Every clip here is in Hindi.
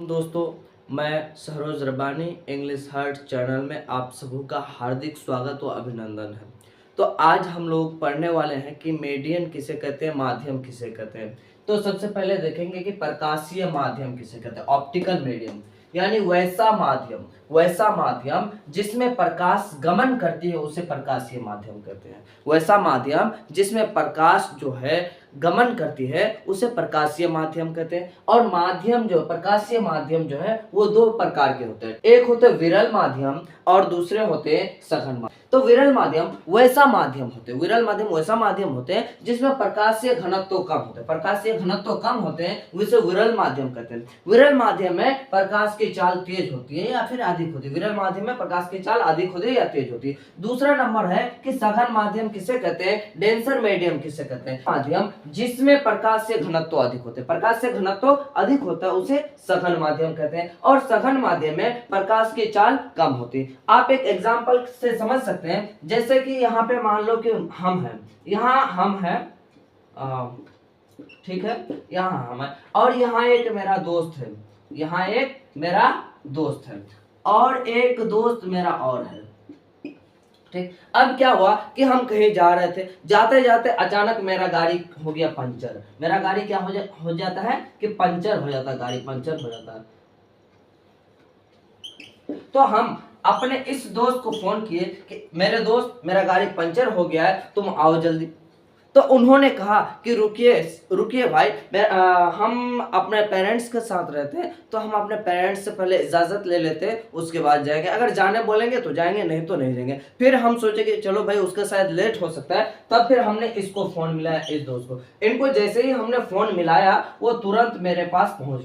दोस्तों, मैं सरोज रबानी इंग्लिश हार्ट चैनल में आप सबों का हार्दिक स्वागत व अभिनंदन है। तो आज हम लोग पढ़ने वाले हैं कि मीडियम किसे कहते हैं, माध्यम किसे कहते हैं। तो सबसे पहले देखेंगे कि प्रकाशीय माध्यम किसे कहते हैं। ऑप्टिकल मीडियम यानी वैसा माध्यम जिसमें प्रकाश गमन करती है उसे प्रकाशीय माध्यम कहते हैं। वैसा माध्यम जिसमें प्रकाश जो है गमन करती है उसे प्रकाशीय माध्यम कहते हैं। और माध्यम जो प्रकाशीय माध्यम जो है वो दो प्रकार के होते हैं, एक होते विरल माध्यम और दूसरे होते सघन माध्यम। तो विरल माध्यम वैसा माध्यम होते हैं जिसमें प्रकाशीय घनत्व कम होते हैं, उसे विरल माध्यम कहते हैं। विरल माध्यम में प्रकाश की चाल तेज होती है या फिर अधिक होती है। विरल माध्यम में प्रकाश की चाल अधिक होती है या तेज होती है। दूसरा नंबर है कि सघन माध्यम किसे कहते हैं, डेंसर मीडियम किसे कहते हैं। माध्यम जिसमें प्रकाश से घनत्व अधिक होते हैं, प्रकाश से घनत्व अधिक होता है उसे सघन माध्यम कहते हैं। और सघन माध्यम में प्रकाश की चाल कम होती है। आप एक एग्जांपल से समझ सकते हैं, जैसे कि यहाँ पे मान लो कि हम हैं, ठीक है, यहाँ हम है और यहाँ एक मेरा दोस्त है और एक दोस्त मेरा और है। ठीक, अब क्या हुआ कि हम कहीं जा रहे थे, जाते जाते अचानक मेरा गाड़ी हो गया पंचर। मेरा गाड़ी क्या हो जाता है कि गाड़ी पंचर हो जाता है। तो हम अपने इस दोस्त को फोन किए कि मेरे दोस्त, मेरा गाड़ी पंचर हो गया है, तुम आओ जल्दी। तो उन्होंने कहा कि रुकिए भाई, हम अपने पेरेंट्स के साथ रहते हैं तो हम अपने पेरेंट्स से पहले इजाजत ले लेते हैं, उसके बाद जाएंगे। अगर जाने बोलेंगे तो जाएंगे, नहीं तो नहीं जाएंगे। फिर हम सोचे कि चलो भाई उसका शायद लेट हो सकता है, तब फिर हमने इसको फोन मिलाया, इस दोस्त को। इनको जैसे ही हमने फोन मिलाया वो तुरंत मेरे पास पहुंच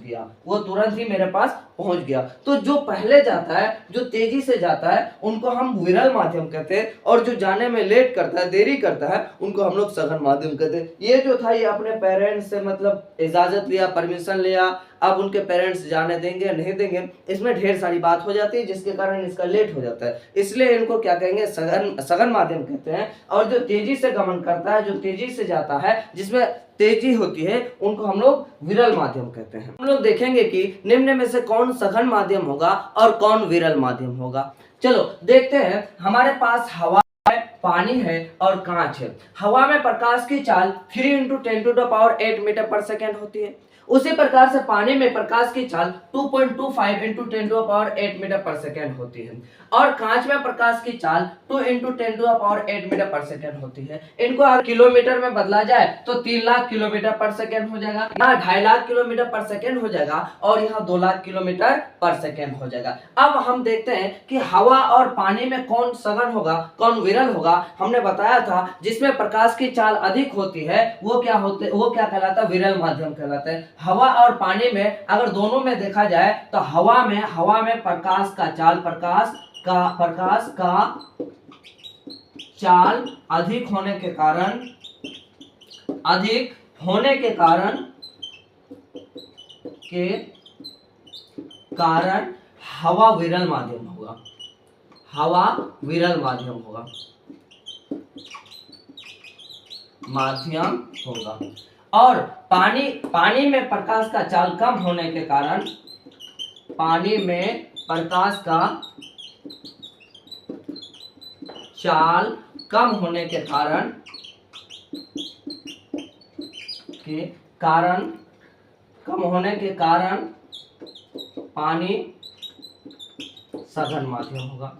गया। तो जो पहले जाता है, जो तेजी से जाता है, उनको हम विरल माध्यम कहते हैं। और जो जाने में लेट करता है, देरी करता है, उनको हम लोग सघन माध्यम कहते हैं। ये जो था ये अपने पेरेंट्स से मतलब इजाजत लिया, परमिशन लिया। अब उनके पेरेंट्स जाने देंगे नहीं देंगे, इसमें ढेर सारी बात हो जाती है, जिसके कारण इसका लेट हो जाता है। इसलिए इनको क्या कहेंगे, सघन माध्यम कहते हैं। और जो तेजी से गमन करता है, जो तेजी से जाता है, जिसमें तेजी होती है, उनको हम लोग विरल माध्यम कहते हैं। हम लोग देखेंगे कि निम्न में से कौन सघन माध्यम होगा और कौन विरल माध्यम होगा। चलो देखते हैं। हमारे पास हवा है, पानी है और कांच है। हवा में प्रकाश की चाल 3 × 10⁸ मीटर पर सेकेंड होती है। उसी प्रकार से पानी में प्रकाश की चाल 2.25 × 10⁸ मीटर पर सेकेंड होती है। और कांच में प्रकाश की चाल 2 × 10⁸ मीटर पर सेकेंड होती है। इनको अगर किलोमीटर में बदला जाए तो 3 लाख किलोमीटर पर सेकेंड हो जाएगा, यहाँ 2.5 लाख किलोमीटर पर सेकेंड हो जाएगा और यहाँ 2 लाख किलोमीटर पर सेकेंड हो जाएगा। अब हम देखते हैं कि हवा और पानी में कौन सघन होगा, कौन विरल होगा। हमने बताया था जिसमें प्रकाश की चाल अधिक होती है वो क्या कहलाता है, विरल माध्यम कहलाता है। हवा और पानी में अगर दोनों में देखा जाए तो हवा में प्रकाश का चाल अधिक होने के कारण हवा विरल माध्यम होगा। और पानी में प्रकाश का चाल कम होने के कारण पानी सघन माध्यम होगा।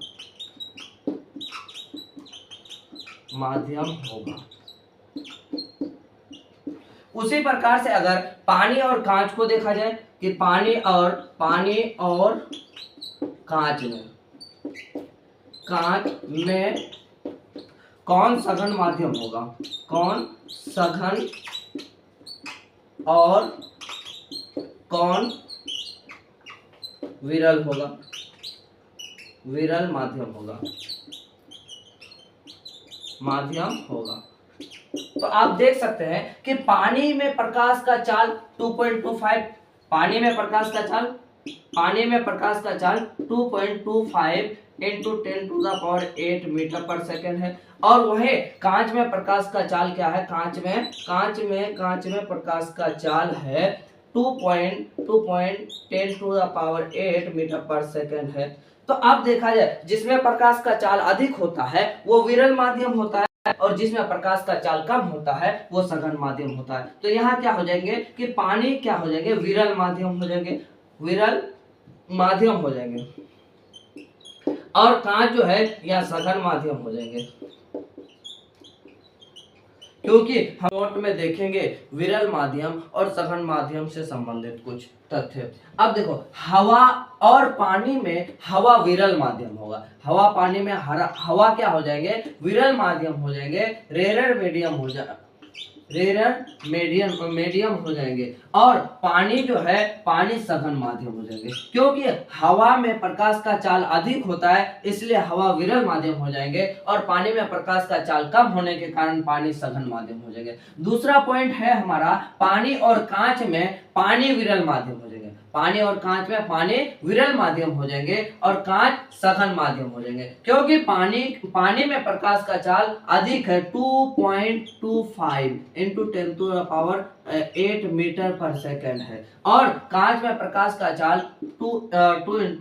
उसी प्रकार से अगर पानी और कांच को देखा जाए कि पानी और कांच में कौन सघन माध्यम होगा, कौन सघन और कौन विरल होगा, विरल माध्यम होगा। तो आप देख सकते हैं कि पानी में प्रकाश का चाल 2.25 पानी में प्रकाश का चाल 2.25 × 10⁸ मीटर पर सेकेंड है। और वही कांच में प्रकाश का चाल क्या है, कांच में प्रकाश का चाल है 2.10⁸ मीटर पर सेकंड है। तो अब देखा जाए जिसमें प्रकाश का चाल अधिक होता है वो विरल माध्यम होता है, और जिसमें प्रकाश का चाल कम होता है वो सघन माध्यम होता है। तो यहाँ क्या हो जाएंगे कि पानी क्या हो जाएंगे, विरल माध्यम हो जाएंगे, विरल माध्यम हो जाएंगे, और कांच जो है यह सघन माध्यम हो जाएंगे। क्योंकि हम नोट में देखेंगे विरल माध्यम और सघन माध्यम से संबंधित कुछ तथ्य। अब देखो हवा और पानी में हवा विरल माध्यम होगा, हवा पानी में हवा क्या हो जाएंगे, विरल माध्यम हो जाएंगे, रेयर मीडियम हो जाएगा, रेयर मीडियम हो जाएंगे, और पानी जो है पानी सघन माध्यम हो जाएंगे। क्योंकि हवा में प्रकाश का चाल अधिक होता है इसलिए हवा विरल माध्यम हो जाएंगे, और पानी में प्रकाश का चाल कम होने के कारण पानी सघन माध्यम हो जाएंगे। दूसरा पॉइंट है हमारा, पानी और कांच में पानी विरल माध्यम हो जाएंगे, पानी और कांच में पानी विरल माध्यम हो जाएंगे और कांच सघन माध्यम हो जाएंगे। क्योंकि पानी में प्रकाश का चाल अधिक है, 2.25 इंटू 10⁸ मीटर पर सेकंड है, और कांच में प्रकाश का चाल 10⁸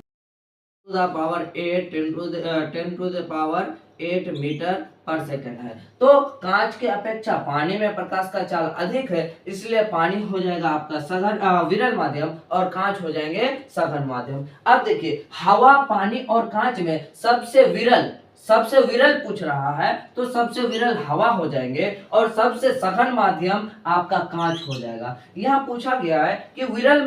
मीटर पर सेकंड है। तो कांच के अपेक्षा पानी में प्रकाश का चाल अधिक है इसलिए पानी हो जाएगा आपका सघन विरल माध्यम और कांच हो जाएंगे सघन माध्यम। अब देखिए हवा, पानी और कांच में सबसे विरल पूछ रहा है तो सबसे विरल हवा हो जाएंगे और सबसे सघन माध्यम आपका कांच हो जाएगा। यह पूछा गया है कि विरल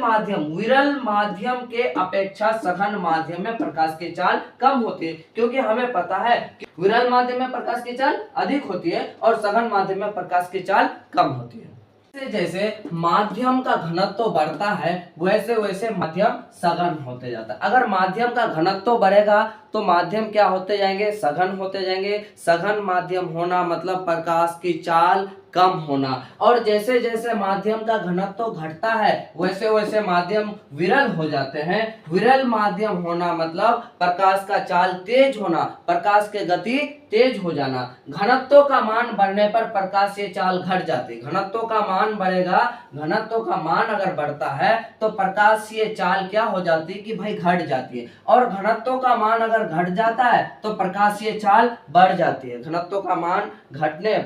माध्यम के अपेक्षा सघन माध्यम में प्रकाश की चाल कम होती है, क्योंकि हमें पता है कि विरल माध्यम में प्रकाश की चाल अधिक होती है और सघन माध्यम में प्रकाश की चाल कम होती है। जैसे माध्यम का घनत्व बढ़ता है वैसे वैसे माध्यम सघन होते जाता है। अगर माध्यम का घनत्व बढ़ेगा तो माध्यम क्या होते जाएंगे, सघन होते जाएंगे। सघन माध्यम होना मतलब प्रकाश की चाल कम होना, और जैसे जैसे माध्यम का घनत्व घटता है वैसे वैसे माध्यम विरल हो जाते हैं। विरल माध्यम होना मतलब प्रकाश का चाल तेज होना, प्रकाश की गति तेज हो जाना। घनत्व का मान बढ़ने पर प्रकाश की चाल घट जाती है। घनत्व का मान बढ़ेगा, घनत्व का मान अगर बढ़ता है तो प्रकाश की चाल क्या हो जाती है कि भाई घट जाती है, और घनत्व का मान अगर घट जाता है तो प्रकाशीय चाल बढ़ जाती है। घनत्व का मान घटने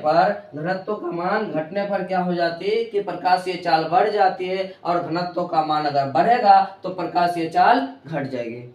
पर क्या हो जाती है कि प्रकाशीय चाल बढ़ जाती है, और घनत्व का मान अगर बढ़ेगा तो प्रकाशीय चाल घट जाएगी।